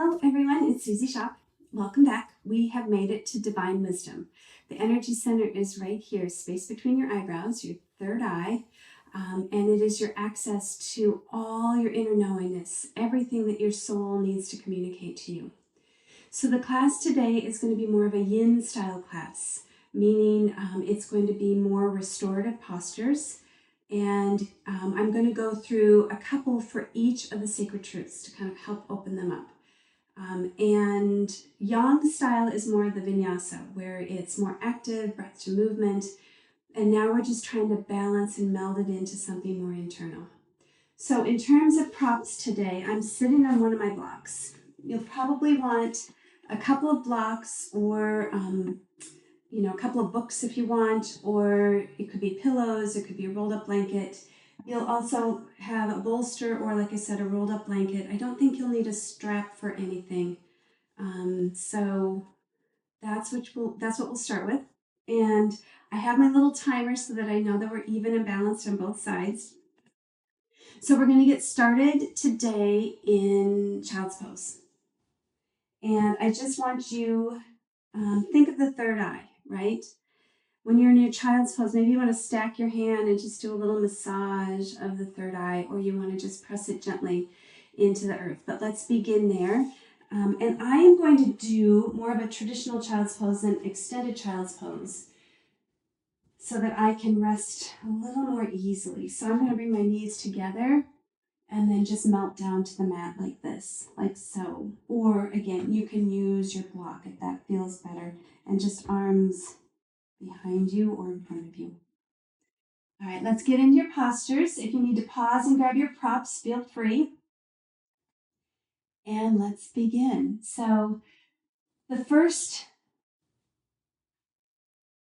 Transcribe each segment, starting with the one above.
Hello everyone, it's Susie Shop. Welcome back. We have made it to Divine Wisdom. The energy center is right here, space between your eyebrows, your third eye, and it is your access to all your inner knowingness, everything that your soul needs to communicate to you. So the class today is going to be more of a yin-style class, meaning it's going to be more restorative postures, and I'm going to go through a couple for each of the sacred truths to kind of help open them up. And yang style is more the vinyasa, where it's more active, breath to movement. And now we're just trying to balance and meld it into something more internal. So in terms of props today, I'm sitting on one of my blocks. You'll probably want a couple of blocks or, a couple of books if you want, or it could be pillows, it could be a rolled up blanket. You'll also have a bolster or, like I said, a rolled up blanket. I don't think you'll need a strap for anything. So that's what we'll start with. And I have my little timer so that I know that we're even and balanced on both sides. So we're going to get started today in child's pose. And I just want you, think of the third eye, right? When you're in your child's pose, maybe you want to stack your hand and just do a little massage of the third eye, or you want to just press it gently into the earth. But let's begin there. And I am going to do more of a traditional child's pose than extended child's pose so that I can rest a little more easily. So I'm going to bring my knees together and then just melt down to the mat like this, like so. Or again, you can use your block if that feels better, and just arms behind you or in front of you. All right, let's get into your postures. If you need to pause and grab your props, feel free. And let's begin. So the first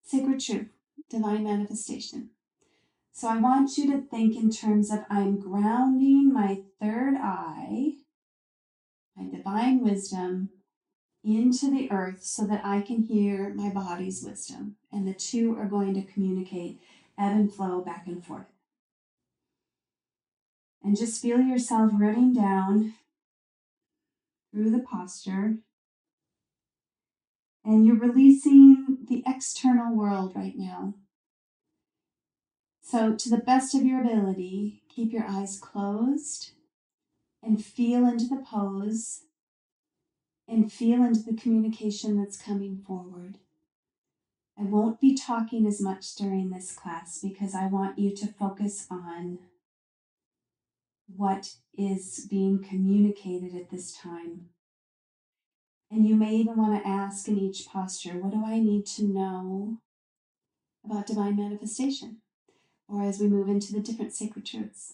sacred truth, divine manifestation. So I want you to think in terms of I'm grounding my third eye, my divine wisdom, into the earth so that I can hear my body's wisdom. And the two are going to communicate, ebb and flow back and forth. And just feel yourself rooting down through the posture. And you're releasing the external world right now. So to the best of your ability, keep your eyes closed and feel into the pose and feel into the communication that's coming forward. I won't be talking as much during this class because I want you to focus on what is being communicated at this time. And you may even want to ask in each posture, what do I need to know about divine manifestation? Or as we move into the different sacred truths.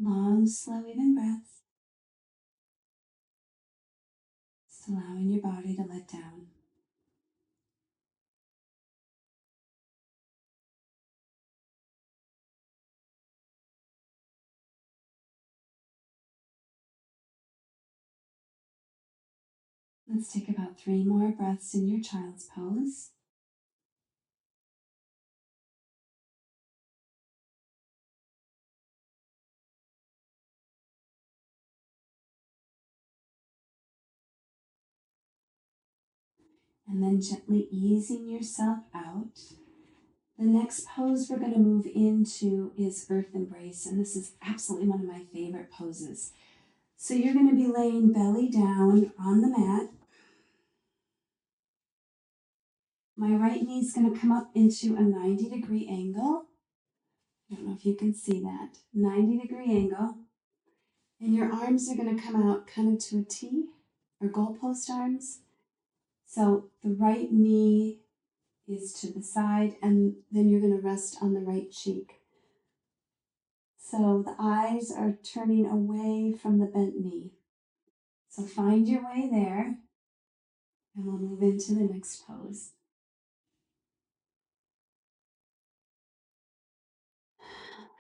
Long, slow, even breaths. Just allowing your body to let down. Let's take about 3 more breaths in your child's pose. And then gently easing yourself out. The next pose we're going to move into is Earth Embrace, and this is absolutely one of my favorite poses. So you're going to be laying belly down on the mat. My right knee is going to come up into a 90-degree angle. I don't know if you can see that. 90-degree angle. And your arms are going to come out kind of to a T, or goalpost arms. So the right knee is to the side, and then you're going to rest on the right cheek. So the eyes are turning away from the bent knee. So find your way there, and we'll move into the next pose.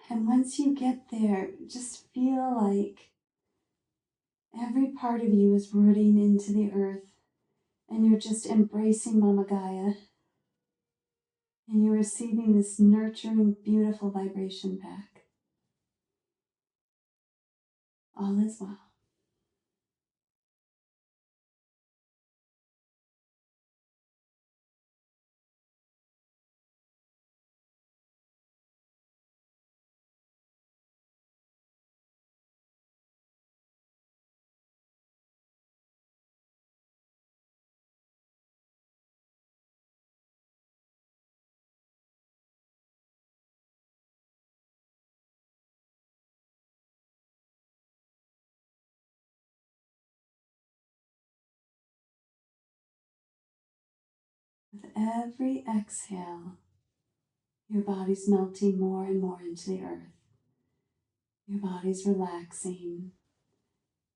And once you get there, just feel like every part of you is rooting into the earth, and you're just embracing Mama Gaia, and you're receiving this nurturing, beautiful vibration back. All is well. With every exhale, your body's melting more and more into the earth. Your body's relaxing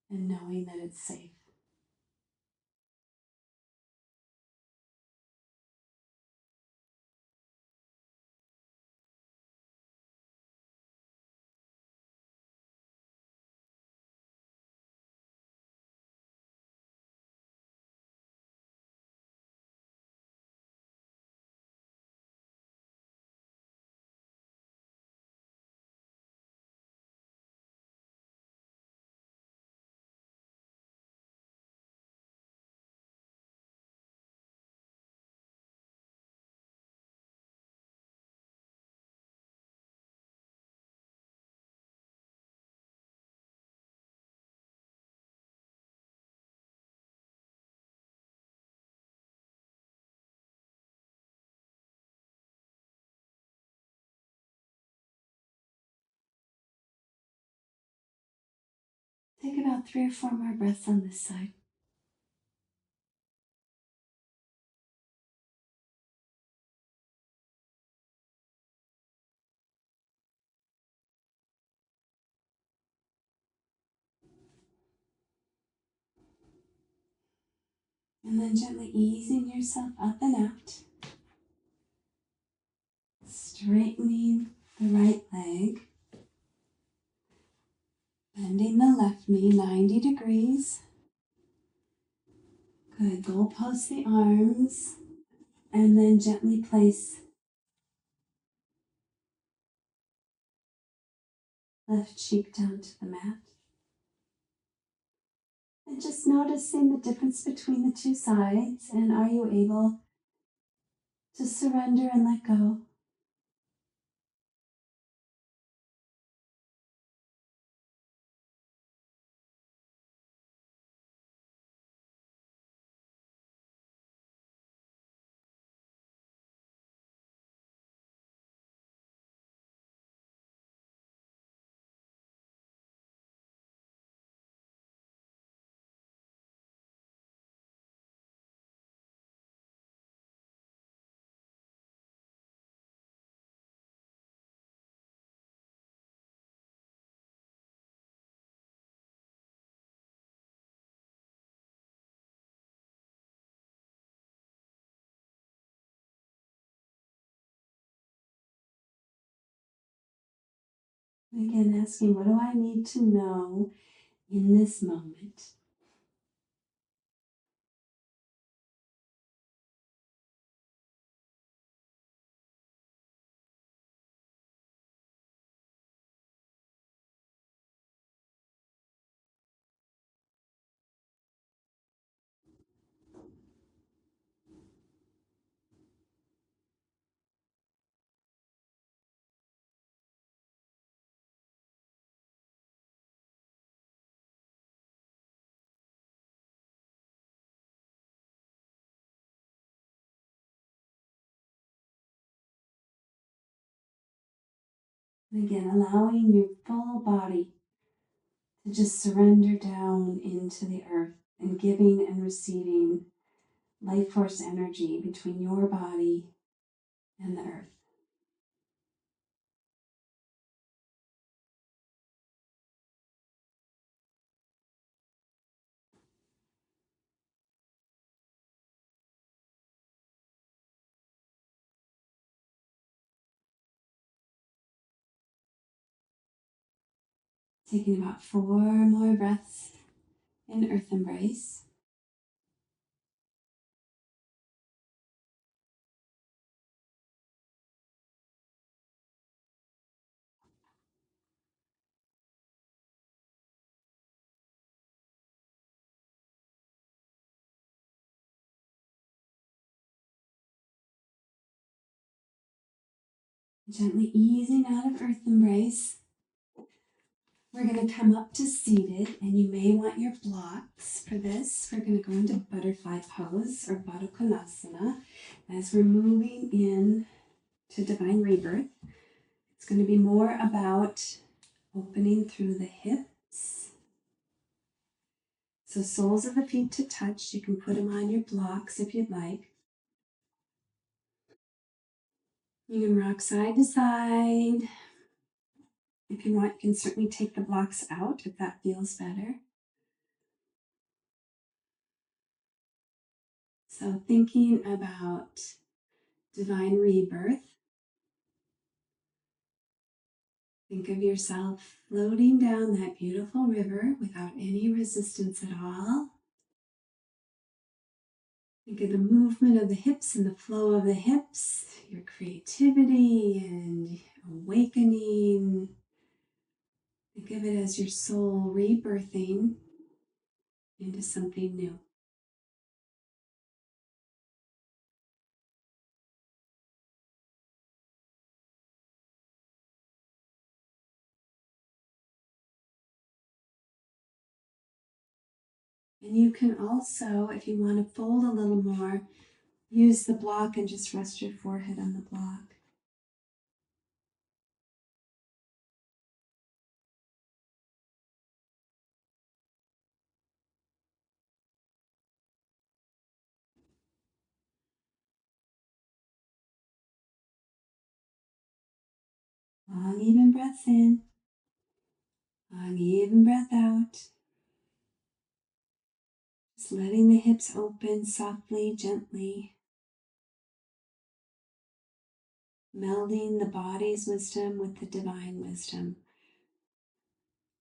and knowing that it's safe. Take about 3 or 4 more breaths on this side. And then gently easing yourself up and out. Straightening the right leg. Bending the left knee 90 degrees. Good. Goalpost the arms. And then gently place left cheek down to the mat. And just noticing the difference between the two sides. And are you able to surrender and let go? Again, asking, what do I need to know in this moment? And again, allowing your full body to just surrender down into the earth and giving and receiving life force energy between your body and the earth. Taking about 4 more breaths in Earth Embrace. Gently easing out of Earth Embrace. We're going to come up to seated, and you may want your blocks for this. We're going to go into butterfly pose or Baddha Konasana as we're moving in to divine rebirth. It's going to be more about opening through the hips. So soles of the feet to touch. You can put them on your blocks if you'd like. You can rock side to side. If you want, you can certainly take the blocks out if that feels better. So thinking about divine rebirth, think of yourself floating down that beautiful river without any resistance at all. Think of the movement of the hips and the flow of the hips, your creativity and awakening. Think of it as your soul rebirthing into something new. And you can also, if you want to fold a little more, use the block and just rest your forehead on the block. Long, even breaths in. Long, even breath out. Just letting the hips open softly, gently. Melding the body's wisdom with the divine wisdom.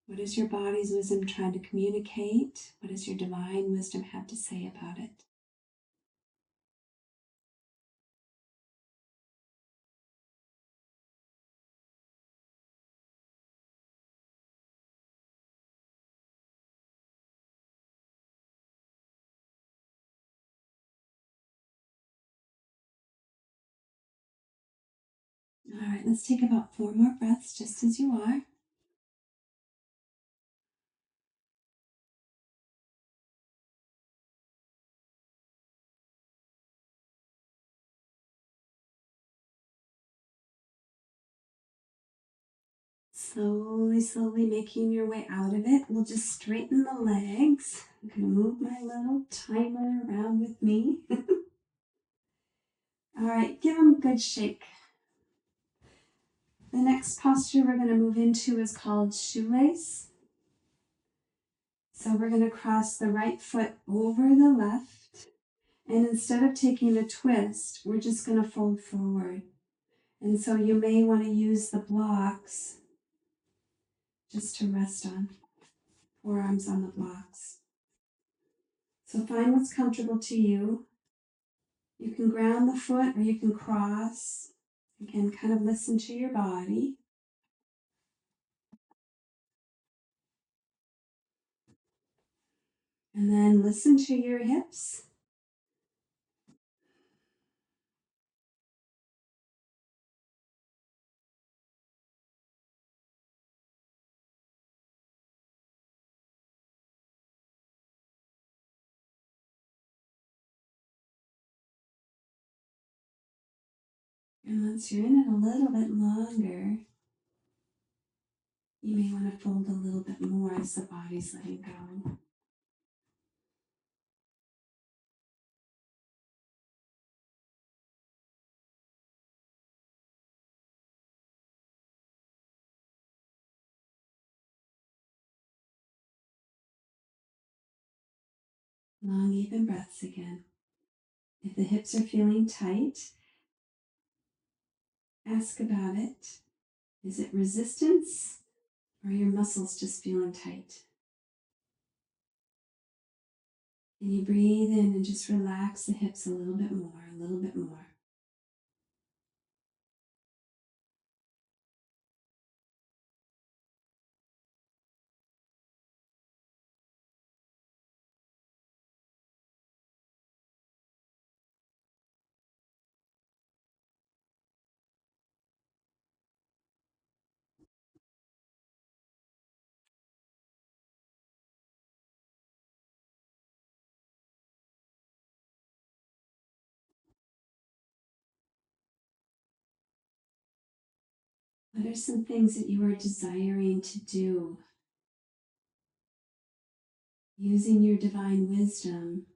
What does your body's wisdom try to communicate? What does your divine wisdom have to say about it? All right, let's take about 4 more breaths just as you are. Slowly, slowly making your way out of it. We'll just straighten the legs. I'm going to move my little timer around with me. All right, give them a good shake. The next posture we're going to move into is called shoelace. So we're going to cross the right foot over the left. And instead of taking a twist, we're just going to fold forward. And so you may want to use the blocks just to rest on. Forearms on the blocks. So find what's comfortable to you. You can ground the foot or you can cross. Again, kind of listen to your body. And then listen to your hips. And once you're in it a little bit longer, you may want to fold a little bit more as the body's letting go. Long, even breaths again. If the hips are feeling tight, ask about it. Is it resistance or your muscles just feeling tight. And you breathe in and just relax the hips a little bit more, a little bit more. What are some things that you are desiring to do? Using your divine wisdom,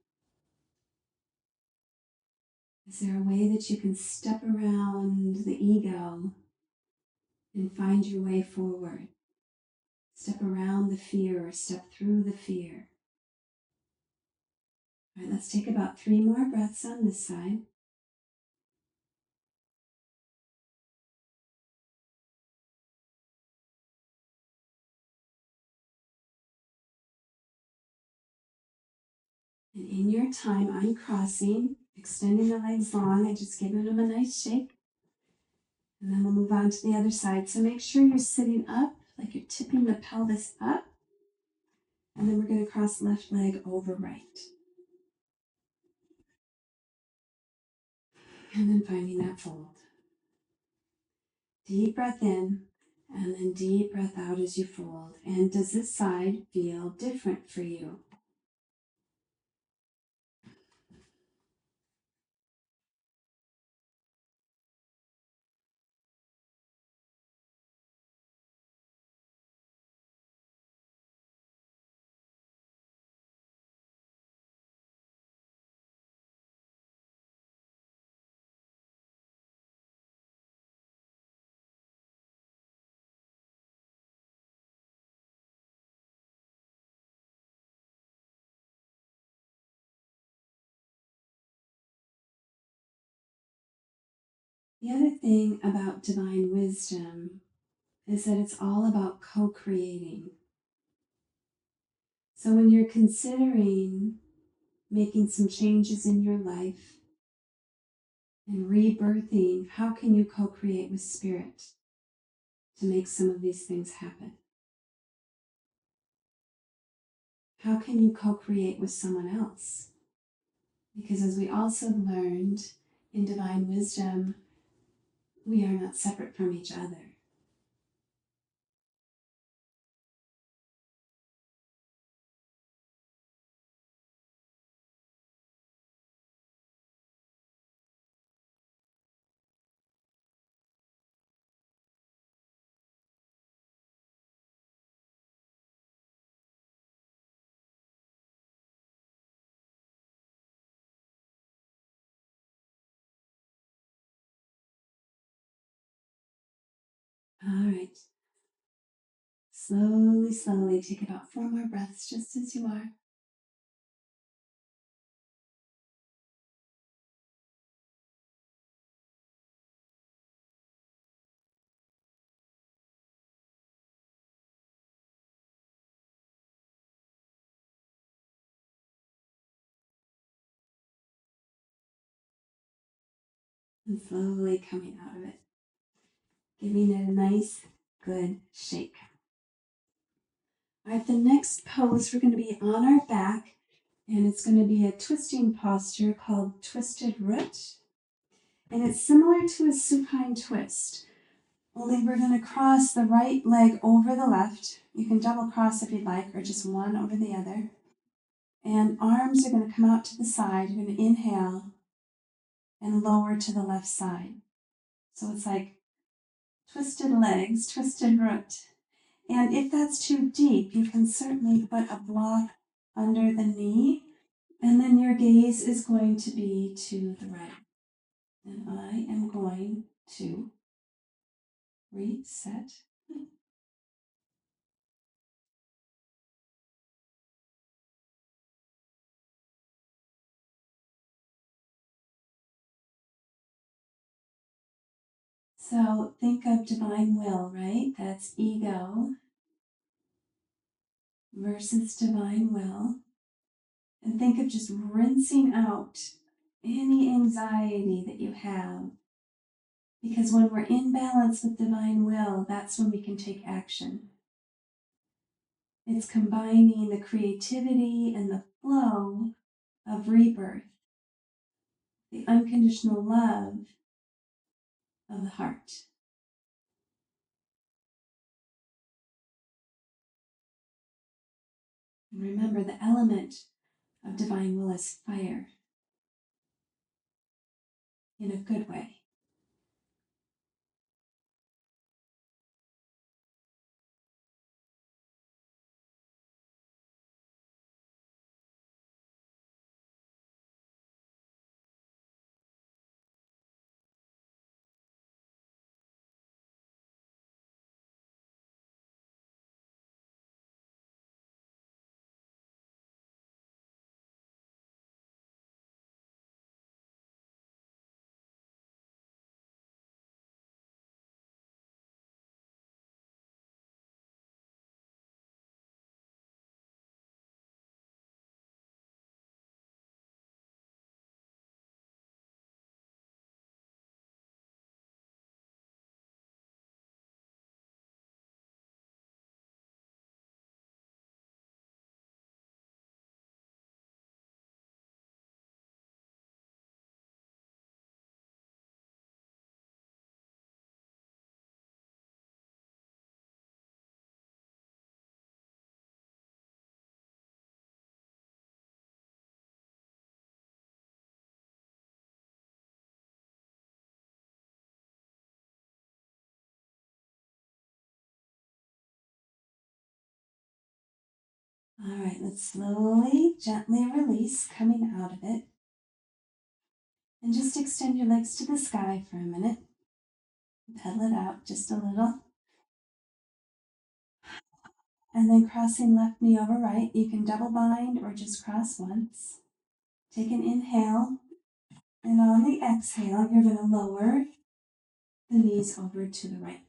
is there a way that you can step around the ego and find your way forward? Step around the fear or step through the fear. All right, let's take about 3 more breaths on this side. And in your time, uncrossing, extending the legs long and just giving them a nice shake. And then we'll move on to the other side. So make sure you're sitting up, like you're tipping the pelvis up. And then we're going to cross left leg over right. And then finding that fold. Deep breath in, and then deep breath out as you fold. And does this side feel different for you? The other thing about divine wisdom is that it's all about co-creating. So when you're considering making some changes in your life and rebirthing, how can you co-create with spirit to make some of these things happen? How can you co-create with someone else? Because as we also learned in divine wisdom, we are not separate from each other. All right. Slowly, slowly take about 4 more breaths just as you are. And slowly coming out of it. Giving it a nice, good shake. All right, the next pose, we're going to be on our back, and it's going to be a twisting posture called twisted root. And it's similar to a supine twist, only we're going to cross the right leg over the left. You can double cross if you'd like, or just one over the other. And arms are going to come out to the side. You're going to inhale and lower to the left side. So it's like twisted legs, twisted root. And if that's too deep, you can certainly put a block under the knee, and then your gaze is going to be to the right. And I am going to reset. So think of divine will, right? That's ego. versus divine will. And think of just rinsing out any anxiety that you have. Because when we're in balance with divine will, that's when we can take action. It's combining the creativity and the flow of rebirth, the unconditional love of the heart. And remember, the element of divine will is fire in a good way. All right, let's slowly, gently release, coming out of it. And just extend your legs to the sky for a minute. Pedal it out just a little. And then crossing left knee over right. You can double bind or just cross once. Take an inhale. And on the exhale, you're going to lower the knees over to the right.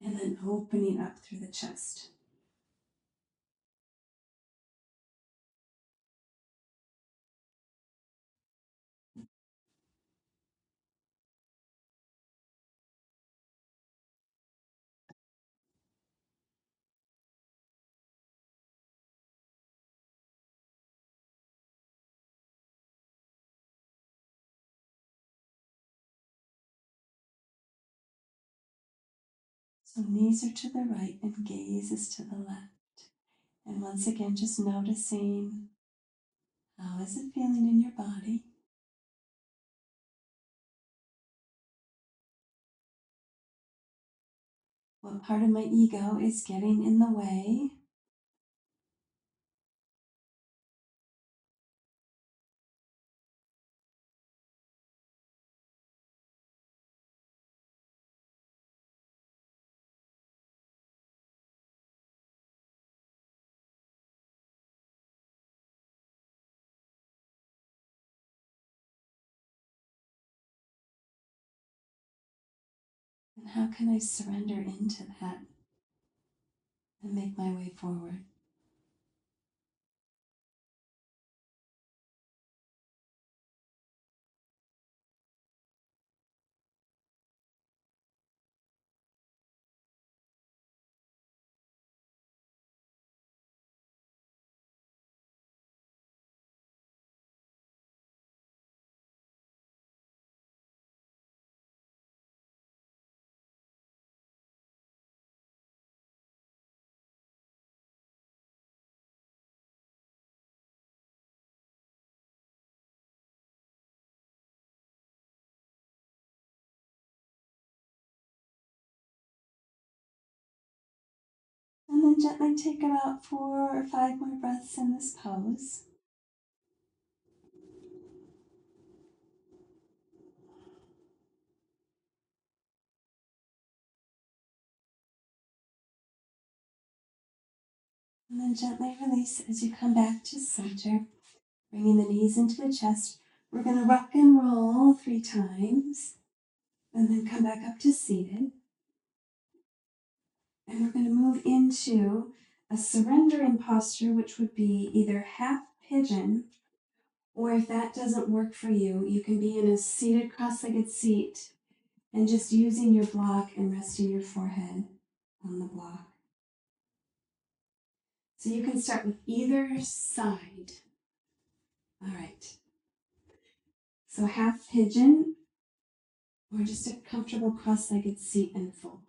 And then opening up through the chest. So knees are to the right and gaze is to the left. And once again, just noticing, how is it feeling in your body? What part of my ego is getting in the way? And how can I surrender into that and make my way forward? And then gently take about 4 or 5 more breaths in this pose. And then gently release as you come back to center, bringing the knees into the chest. We're going to rock and roll 3 times, and then come back up to seated. And we're going to move into a surrendering posture, which would be either half pigeon, or if that doesn't work for you, you can be in a seated cross-legged seat and just using your block and resting your forehead on the block. So you can start with either side. All right. So half pigeon or just a comfortable cross-legged seat and fold.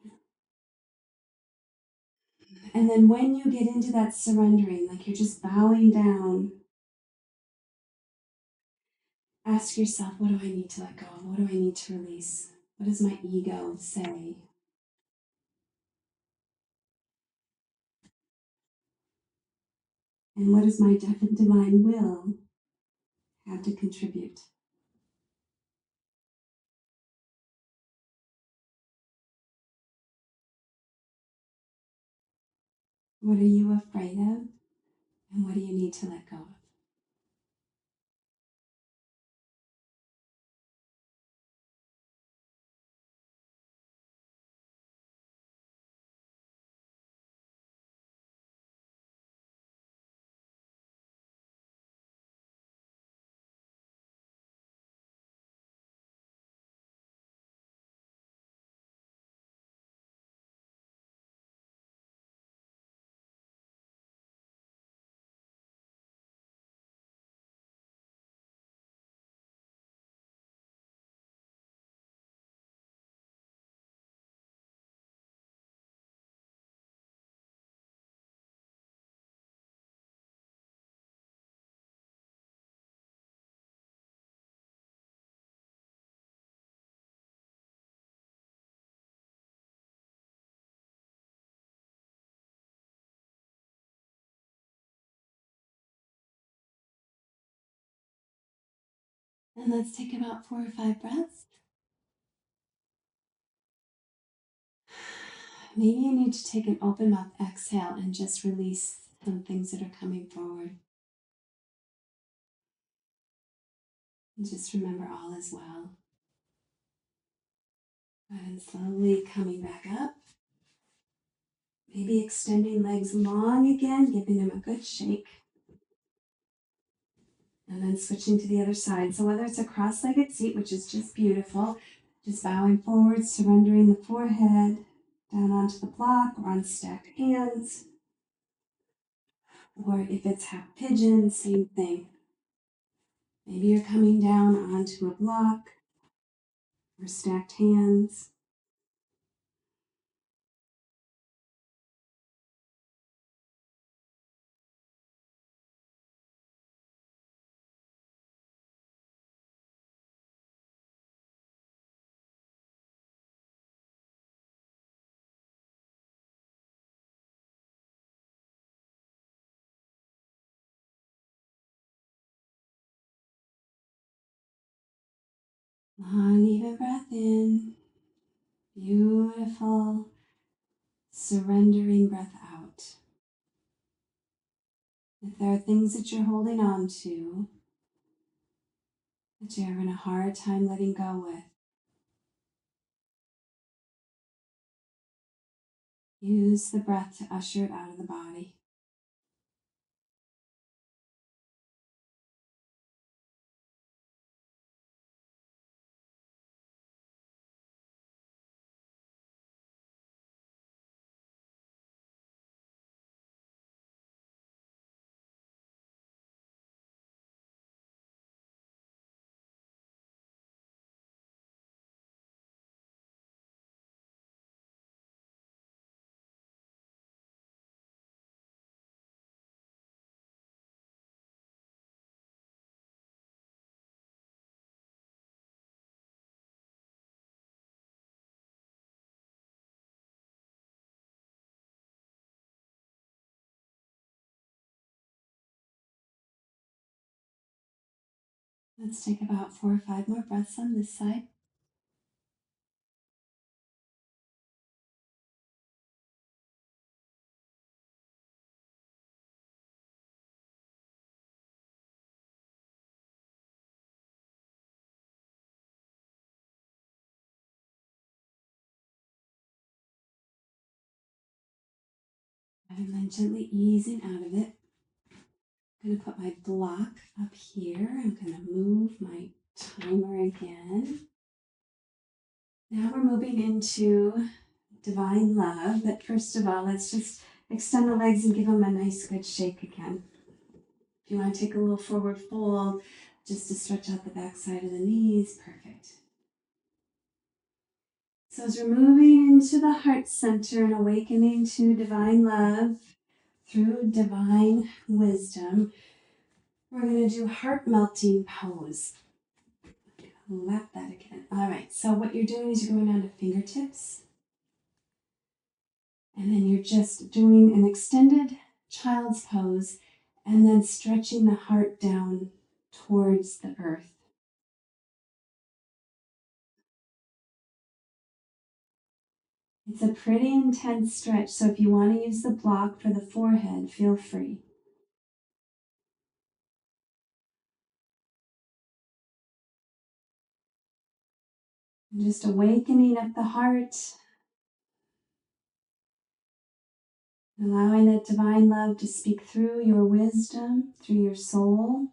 And then when you get into that surrendering, like you're just bowing down, ask yourself, what do I need to let go of? What do I need to release? What does my ego say? And what does my divine will have to contribute? What are you afraid of? And what do you need to let go of? And let's take about 4 or 5 breaths. Maybe you need to take an open mouth exhale and just release some things that are coming forward. And just remember all is well. And slowly coming back up. Maybe extending legs long again, giving them a good shake. And then switching to the other side. So whether it's a cross-legged seat, which is just beautiful, just bowing forward, surrendering the forehead down onto the block or on stacked hands. Or if it's half pigeon, same thing. Maybe you're coming down onto a block or stacked hands. Long, even breath in. Beautiful, surrendering breath out. If there are things that you're holding on to, that you're having a hard time letting go with, use the breath to usher it out of the body. Let's take about 4 or 5 more breaths on this side. And then gently easing out of it. I'm going to put my block up here. I'm going to move my timer again. Now we're moving into divine love, but first of all, let's just extend the legs and give them a nice good shake again. If you want to take a little forward fold, just to stretch out the back side of the knees, perfect. So as we're moving into the heart center and awakening to divine love through divine wisdom, we're going to do heart melting pose. Lap that again. All right, so what you're doing is you're going down to fingertips. And then you're just doing an extended child's pose and then stretching the heart down towards the earth. It's a pretty intense stretch, so if you want to use the block for the forehead, feel free. And just awakening up the heart, allowing that divine love to speak through your wisdom, through your soul.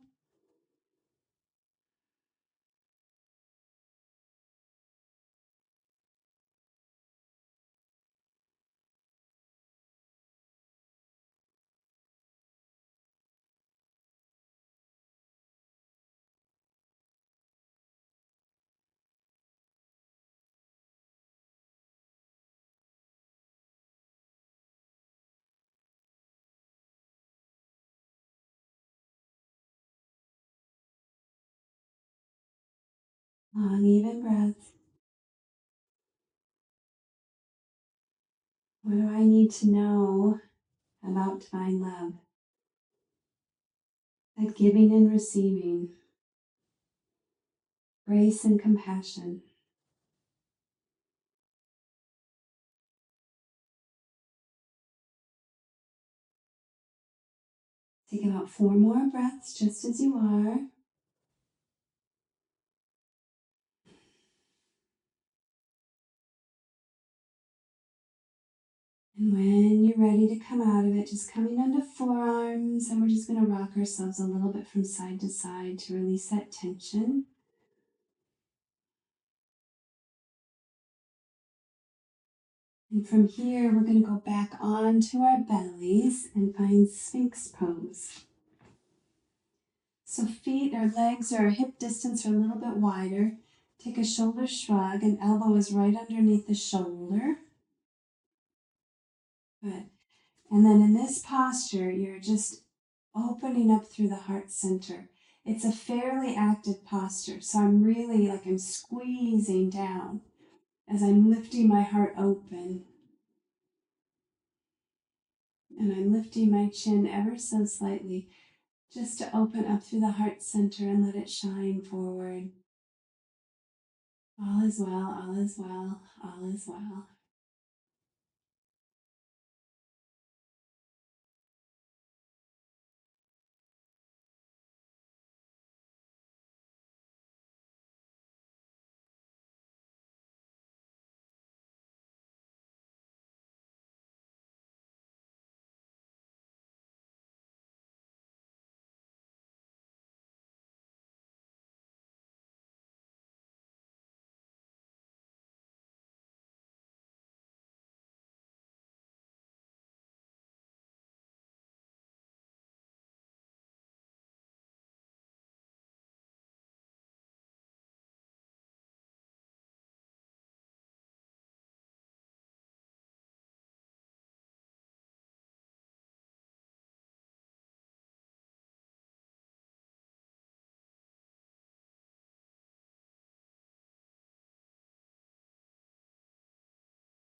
Long, even breaths. What do I need to know about divine love? That giving and receiving, grace and compassion. Take about 4 more breaths just as you are. And when you're ready to come out of it, just coming onto forearms, and we're just going to rock ourselves a little bit from side to side to release that tension. And from here, we're going to go back onto our bellies and find Sphinx pose. So feet or legs or hip distance are a little bit wider. Take a shoulder shrug, and elbow is right underneath the shoulder. Good. And then in this posture, you're just opening up through the heart center. It's a fairly active posture, so I'm squeezing down as I'm lifting my heart open. And I'm lifting my chin ever so slightly just to open up through the heart center and let it shine forward. All is well, all is well, all is well.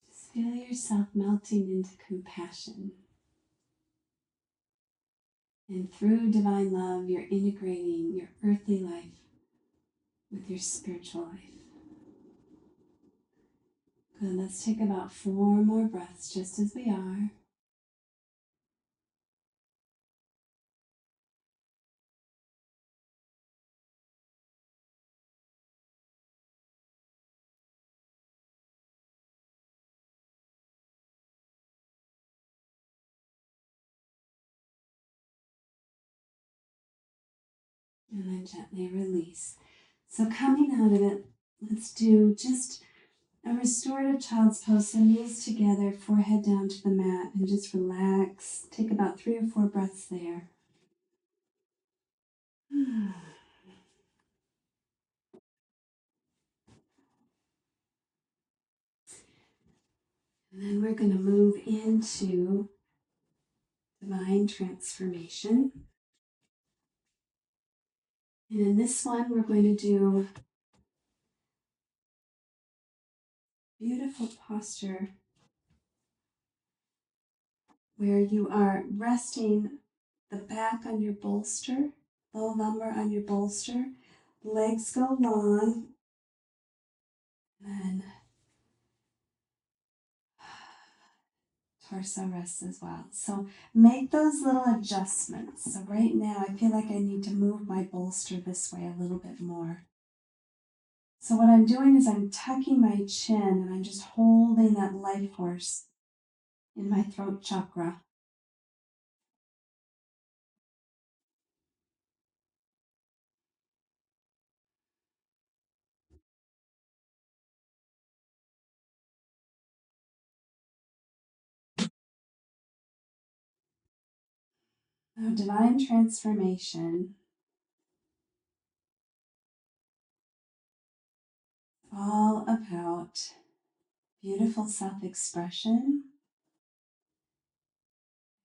Just feel yourself melting into compassion. And through divine love, you're integrating your earthly life with your spiritual life. Good, let's take about 4 more breaths just as we are. And then gently release. So coming out of it, let's do just a restorative child's pose. So knees together, forehead down to the mat, and just relax. Take about 3 or 4 breaths there. And then we're going to move into divine transformation. And in this one, we're going to do beautiful posture where you are resting the back on your bolster, low lumbar on your bolster, legs go long, and then torso rests as well. So make those little adjustments. So right now I feel like I need to move my bolster this way a little bit more. So what I'm doing is I'm tucking my chin and I'm just holding that life force in my throat chakra. Now divine transformation, all about beautiful self-expression,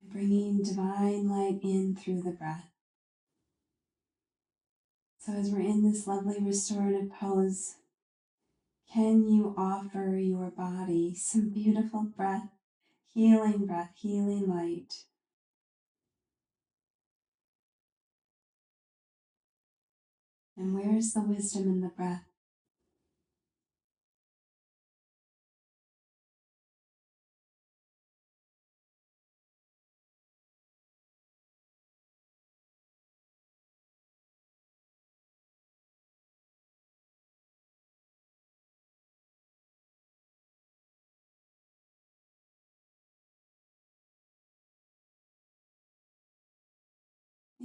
bringing divine light in through the breath. So as we're in this lovely restorative pose, can you offer your body some beautiful breath, healing light? And where's the wisdom in the breath?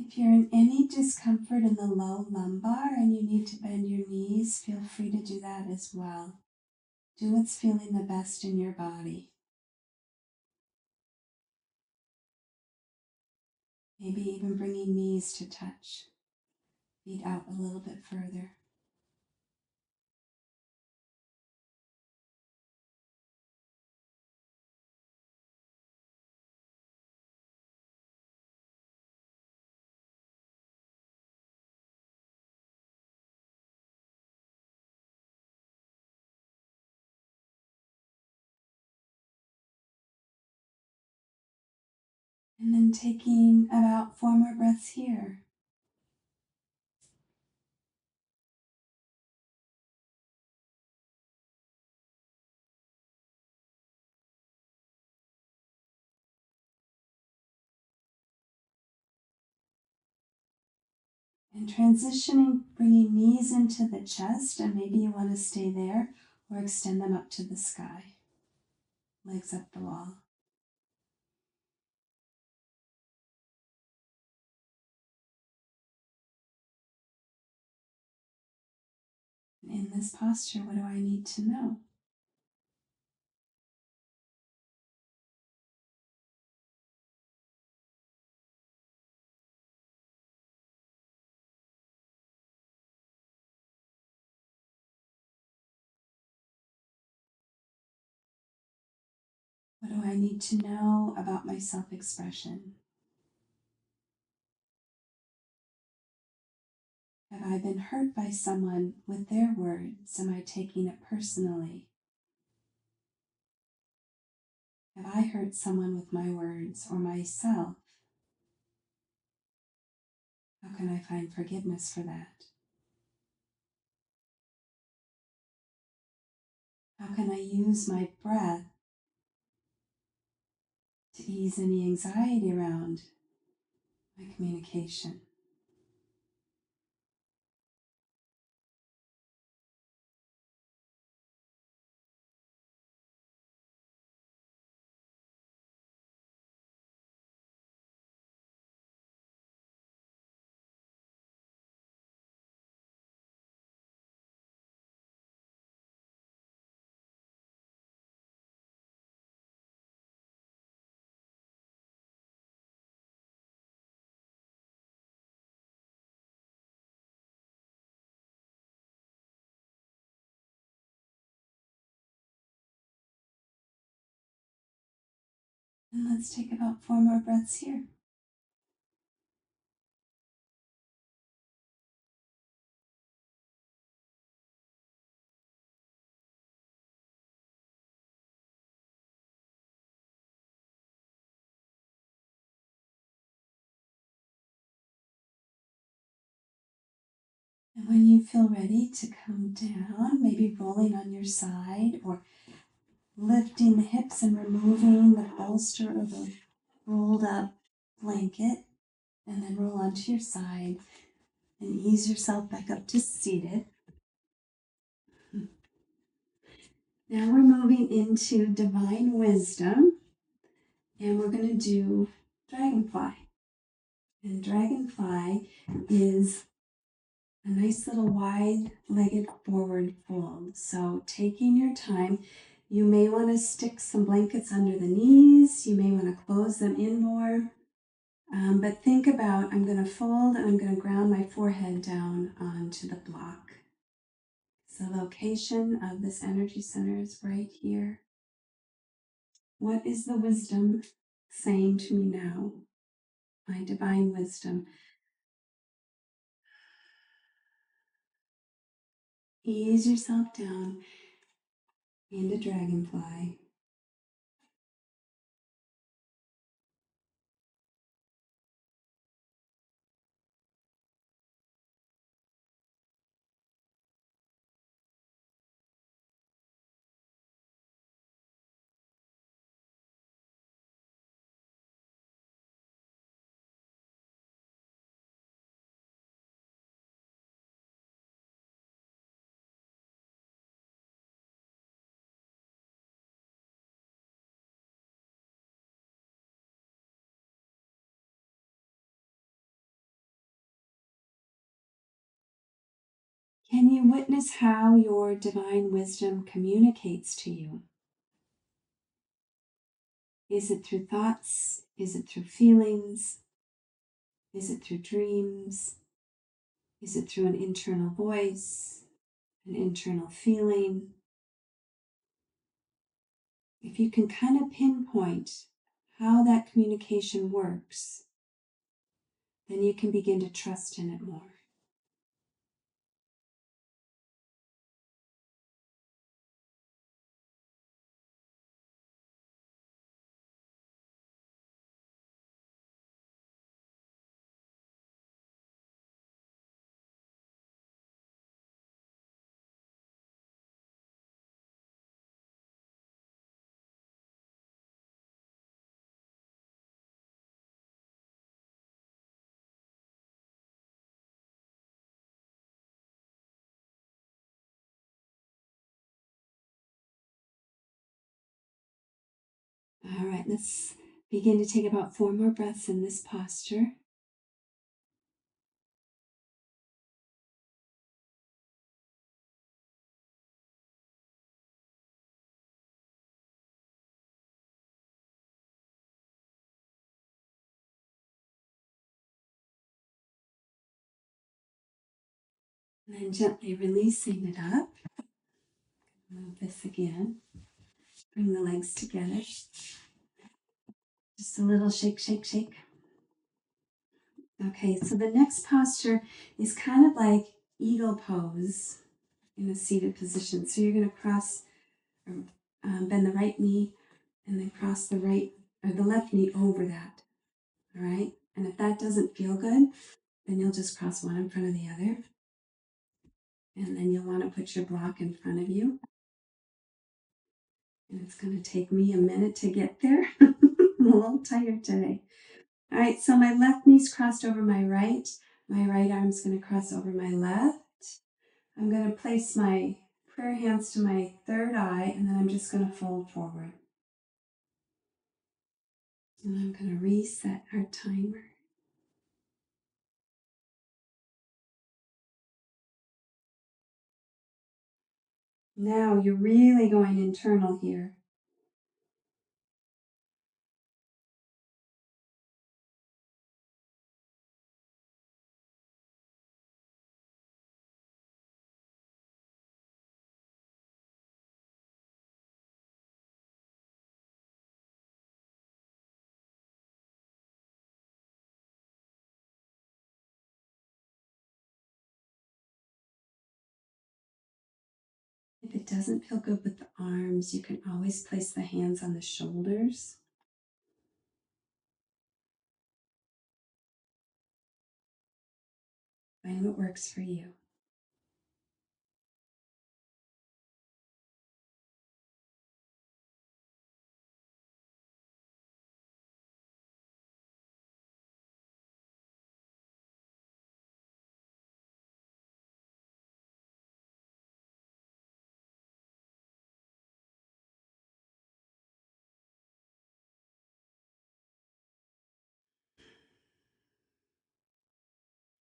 If you're in any discomfort in the low lumbar and you need to bend your knees, feel free to do that as well. Do what's feeling the best in your body. Maybe even bringing knees to touch, feet out a little bit further. And then taking about 4 more breaths here. And transitioning, bringing knees into the chest, and maybe you want to stay there or extend them up to the sky. Legs up the wall. In this posture, what do I need to know? What do I need to know about my self-expression? Have I been hurt by someone with their words? Am I taking it personally? Have I hurt someone with my words or myself? How can I find forgiveness for that? How can I use my breath to ease any anxiety around my communication? And let's take about 4 more breaths here. And when you feel ready to come down, maybe rolling on your side or lifting the hips and removing the bolster or the rolled up blanket, and then roll onto your side and ease yourself back up to seated. Now we're moving into divine wisdom, and we're going to do dragonfly. And dragonfly is a nice little wide-legged forward fold. So taking your time, you may want to stick some blankets under the knees. You may want to close them in more. But think about, I'm going to fold and I'm going to ground my forehead down onto the block. So the location of this energy center is right here. What is the wisdom saying to me now? My divine wisdom. Ease yourself down into dragonfly. Can you witness how your divine wisdom communicates to you? Is it through thoughts? Is it through feelings? Is it through dreams? Is it through an internal voice, an internal feeling? If you can kind of pinpoint how that communication works, then you can begin to trust in it more. All right, let's begin to take about 4 more breaths in this posture. And then gently releasing it up. Move this again. Bring the legs together. Just a little shake, shake, shake. Okay, so the next posture is kind of like eagle pose in a seated position. So you're going to cross, or bend the right knee, and then cross the right or the left knee over that. All right, and if that doesn't feel good, then you'll just cross one in front of the other, and then you'll want to put your block in front of you. And it's going to take me a minute to get there. I'm a little tired today. All right, so my left knee's crossed over my right. My right arm's going to cross over my left. I'm going to place my prayer hands to my third eye, and then I'm just going to fold forward. And I'm going to reset our timer. Now you're really going internal here. doesn't feel good with the arms, you can always place the hands on the shoulders. Find what works for you.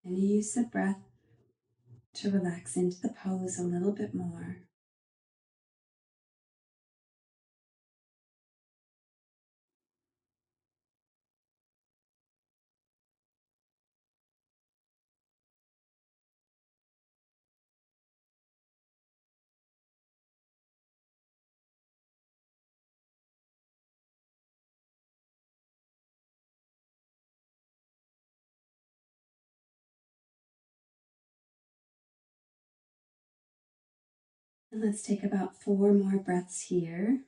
And you use the breath to relax into the pose a little bit more. And let's take about 4 more breaths here.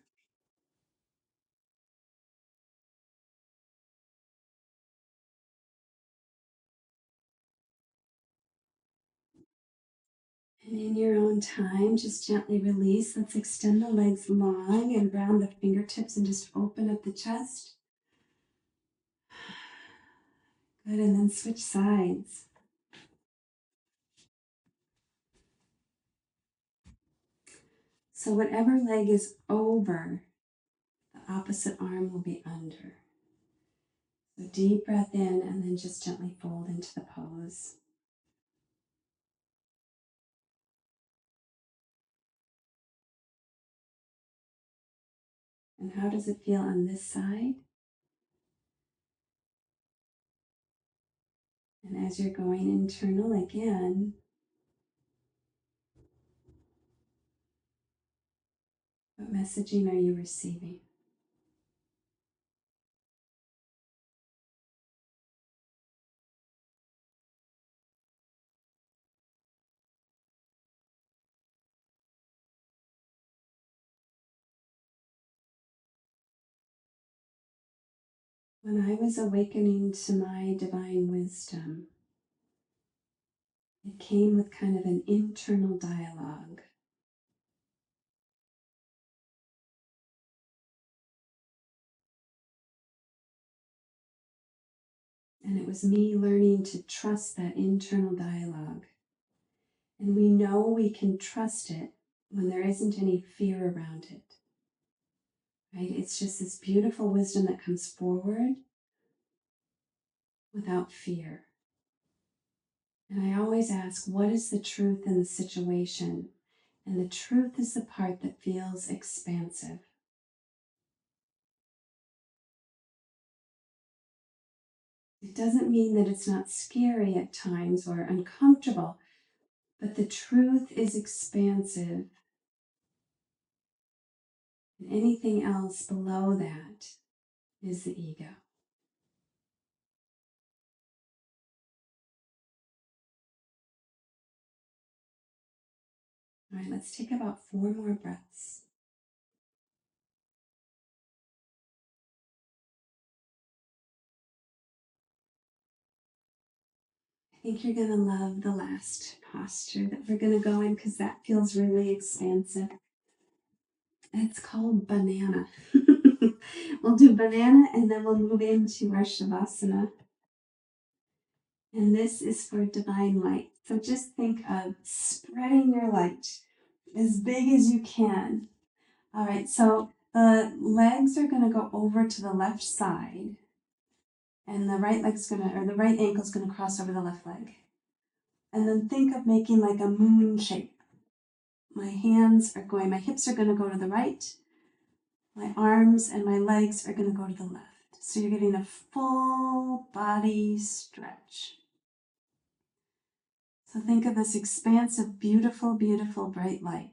And in your own time, just gently release. Let's extend the legs long and round the fingertips and just open up the chest. Good, and then switch sides. So whatever leg is over, the opposite arm will be under. So deep breath in and then just gently fold into the pose. And how does it feel on this side? And as you're going internal again, what messaging are you receiving? When I was awakening to my divine wisdom, it came with kind of an internal dialogue. And it was me learning to trust that internal dialogue. And we know we can trust it when there isn't any fear around it. Right? It's just this beautiful wisdom that comes forward without fear. And I always ask, what is the truth in the situation? And the truth is the part that feels expansive. It doesn't mean that it's not scary at times or uncomfortable, but the truth is expansive. And anything else below that is the ego. All right, let's take about 4 more breaths. I think you're going to love the last posture that we're going to go in because that feels really expansive. It's called banana. We'll do banana and then we'll move into our Shavasana. And this is for divine light. So just think of spreading your light as big as you can. All right, so the legs are going to go over to the left side. And the right the right ankle's going to cross over the left leg. And then think of making like a moon shape. My hips are going to go to the right. My arms and my legs are going to go to the left. So you're getting a full body stretch. So think of this expansive, beautiful, beautiful, bright light.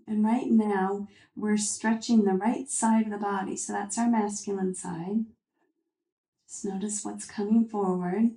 And right now, we're stretching the right side of the body. So that's our masculine side. Just notice what's coming forward.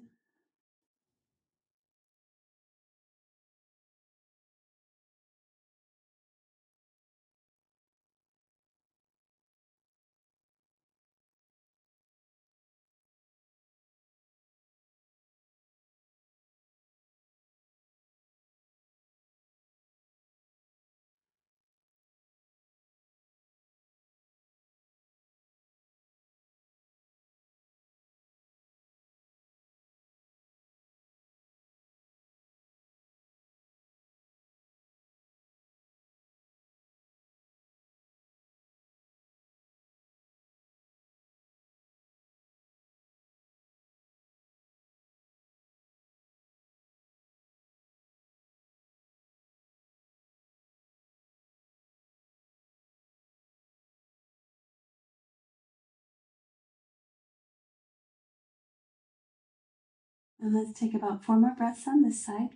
And let's take about 4 more breaths on this side.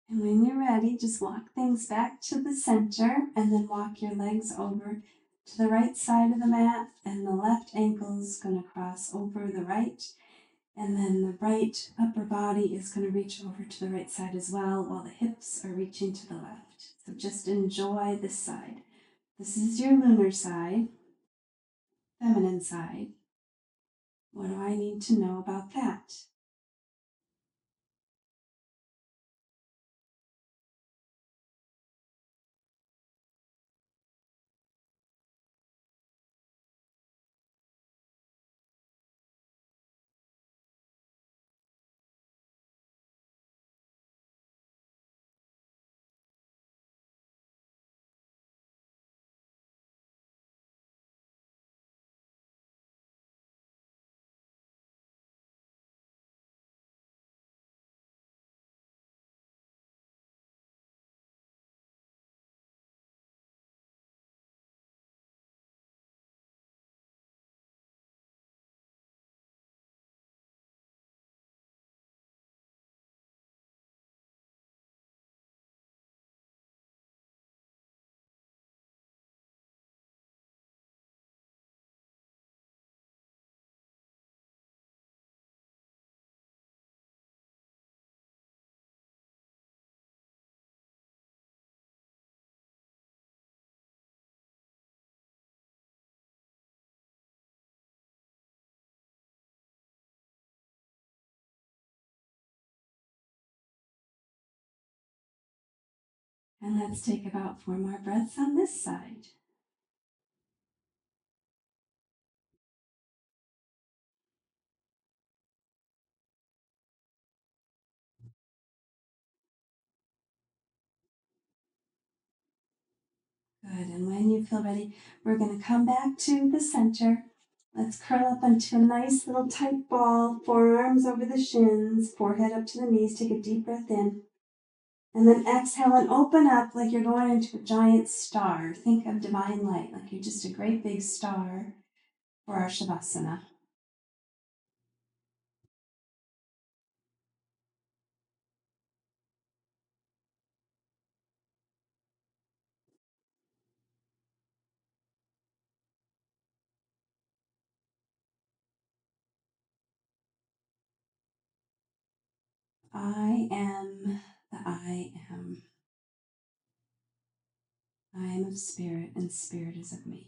And when you're ready, just walk things back to the center and then walk your legs over to the right side of the mat, and the left ankle is going to cross over the right, and then the right upper body is going to reach over to the right side as well, while the hips are reaching to the left. So just enjoy this side. This is your lunar side, feminine side. What do I need to know about that? And let's take about 4 more breaths on this side. Good, and when you feel ready, we're going to come back to the center. Let's curl up into a nice little tight ball, forearms over the shins, forehead up to the knees. Take a deep breath in. And then exhale and open up like you're going into a giant star. Think of divine light, like you're just a great big star for our Shavasana. I am the I am. I am of spirit, and spirit is of me.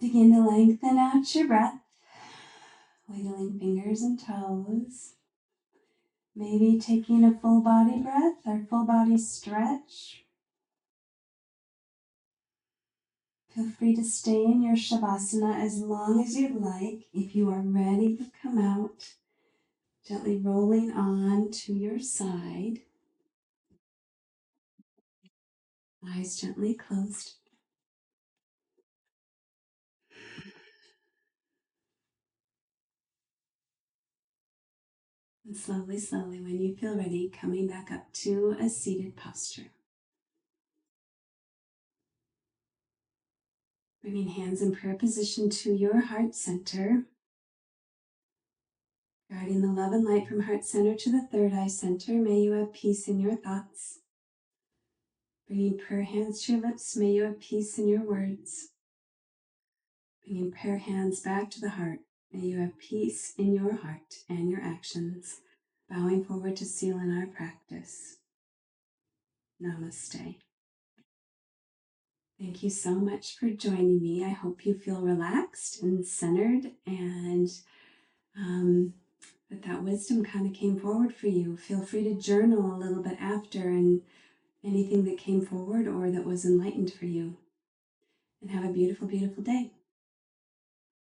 Begin to lengthen out your breath, wiggling fingers and toes. Maybe taking a full body breath or full body stretch. Feel free to stay in your Shavasana as long as you'd like. If you are ready to come out, gently rolling on to your side. Eyes gently closed. And slowly, slowly, when you feel ready, coming back up to a seated posture. Bringing hands in prayer position to your heart center. Guiding the love and light from heart center to the third eye center. May you have peace in your thoughts. Bringing prayer hands to your lips. May you have peace in your words. Bringing prayer hands back to the heart. May you have peace in your heart and your actions. Bowing forward to seal in our practice. Namaste. Thank you so much for joining me. I hope you feel relaxed and centered, and that wisdom kind of came forward for you. Feel free to journal a little bit after and anything that came forward or that was enlightened for you. And have a beautiful, beautiful day.